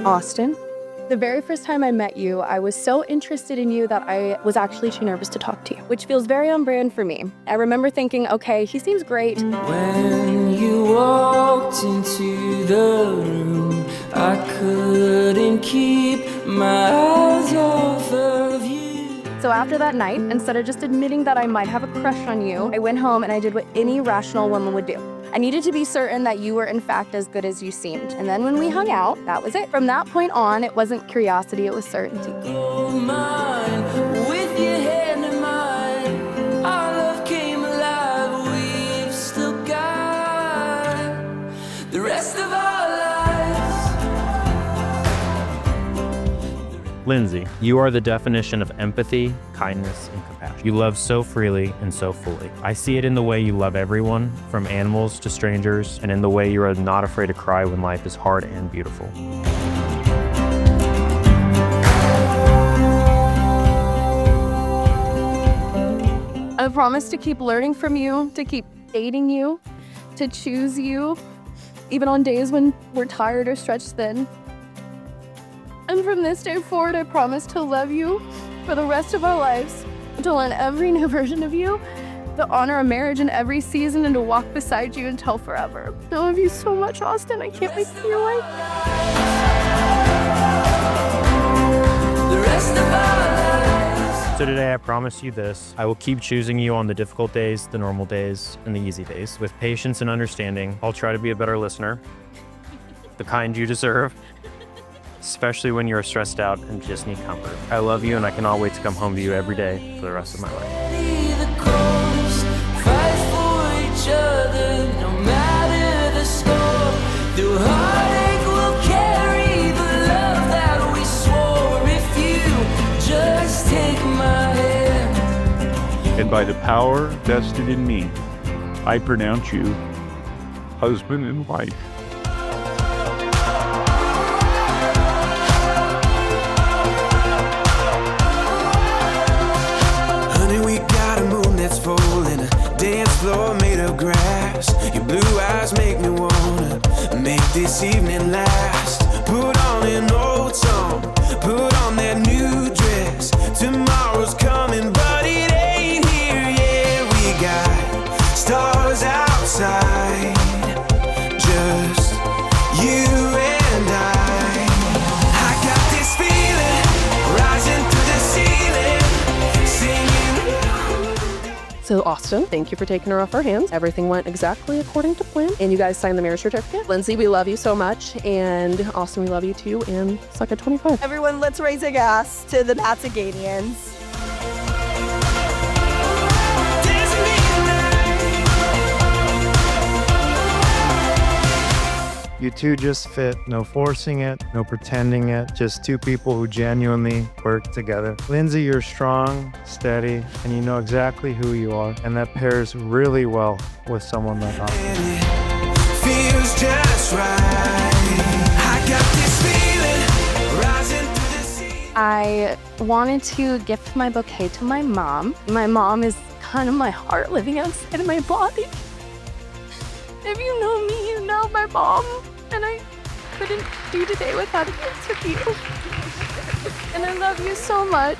Austin. The very first time I met you, I was so interested in you that I was actually too nervous to talk to you, which feels very on brand for me. I remember thinking, okay, he seems great. When you walked into the room, I couldn't keep my eyes off of you. So after that night, instead of just admitting that I might have a crush on you, I went home and I did what any rational woman would do. I needed to be certain that you were in fact as good as you seemed. And then when we hung out, that was it. From that point on, it wasn't curiosity, it was certainty. Oh, mine, with your hand in mine, our love came alive. We've still got the rest of our lives. Lindsey, you are the definition of empathy, kindness, and compassion. You love so freely and so fully. I see it in the way you love everyone, from animals to strangers, and in the way you are not afraid to cry when life is hard and beautiful. I promise to keep learning from you, to keep dating you, to choose you, even on days when we're tired or stretched thin. And from this day forward, I promise to love you for the rest of our lives, to learn every new version of you, to honor a marriage in every season, and to walk beside you until forever. I love you so much, Austin. I can't wait to be your wife. The rest of our lives. So today I promise you this: I will keep choosing you on the difficult days, the normal days, and the easy days. With patience and understanding, I'll try to be a better listener, the kind you deserve, especially when you're stressed out and just need comfort. I love you, and I cannot wait to come home to you every day for the rest of my life. Fight for each other, no matter the score. Through heartache, we'll carry the love that we swore. If you just take my hand. And by the power vested in me, I pronounce you husband and wife. Full in a dance floor made of grass. Your blue eyes make me wanna make this evening last. Put on an old song, put on that new dress. Tomorrow's coming, but it ain't here yet. We got stars outside, just you and I got this feeling rising through the ceiling, singing. So Austin, thank you for taking her off our hands. Everything went exactly according to plan, and you guys signed the marriage certificate. Lindsey, we love you so much, and Austin, we love you too, and suck at 25. Everyone, let's raise a glass to the Patagonians. You two just fit. No forcing it, no pretending it. Just two people who genuinely work together. Lindsey, you're strong, steady, and you know exactly who you are. And that pairs really well with someone like Austin. Feels just right. I got this feeling rising through the sea. I wanted to gift my bouquet to my mom. My mom is kind of my heart living outside of my body. If you know me, you know my mom, and I couldn't do today without a gift of you. And I love you so much.